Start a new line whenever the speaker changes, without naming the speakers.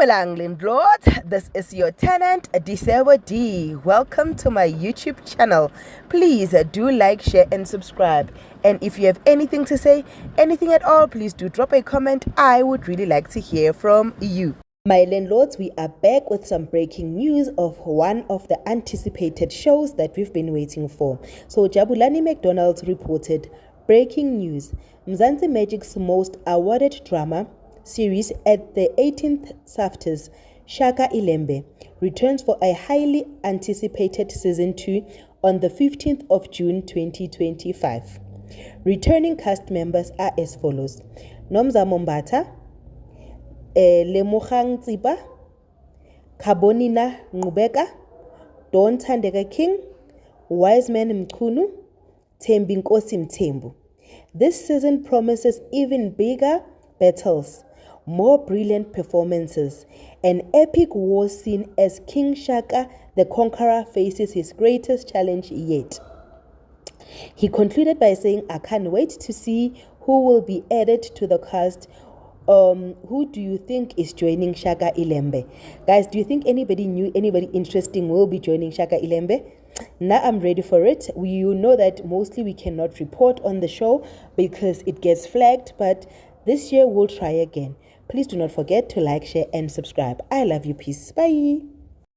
Dumelang landlords, this is your tenant Disebo D. Welcome to my YouTube channel. Please do like, share and subscribe. And if you have anything to say, anything at all, please do drop a comment. I would really like to hear from you. My landlords, we are back with some breaking news of one of the anticipated shows that we've been waiting for. So Jabulani McDonald's reported breaking news. Mzansi Magic's most awarded drama series at the 18th SAFTAs, Shaka iLembe, returns for a highly anticipated season 2 on the 15th of June 2025. Returning cast members are as follows: Nomza Mombata, Lemogang Tsipa, Kabonina Ngubeka, Don Tandeka King, Wiseman Mkunu, Thembi Nkosi Mthembu. This season promises even bigger battles, more brilliant performances, an epic war scene as King Shaka the Conqueror faces his greatest challenge yet. He concluded by saying, "I can't wait to see who will be added to the cast. Who do you think is joining Shaka iLembe?" Guys, do you think anybody new, anybody interesting will be joining Shaka iLembe? Now I'm ready for it. You know that mostly we cannot report on the show because it gets flagged, but this year we'll try again. Please do not forget to like, share and subscribe. I love you. Peace. Bye.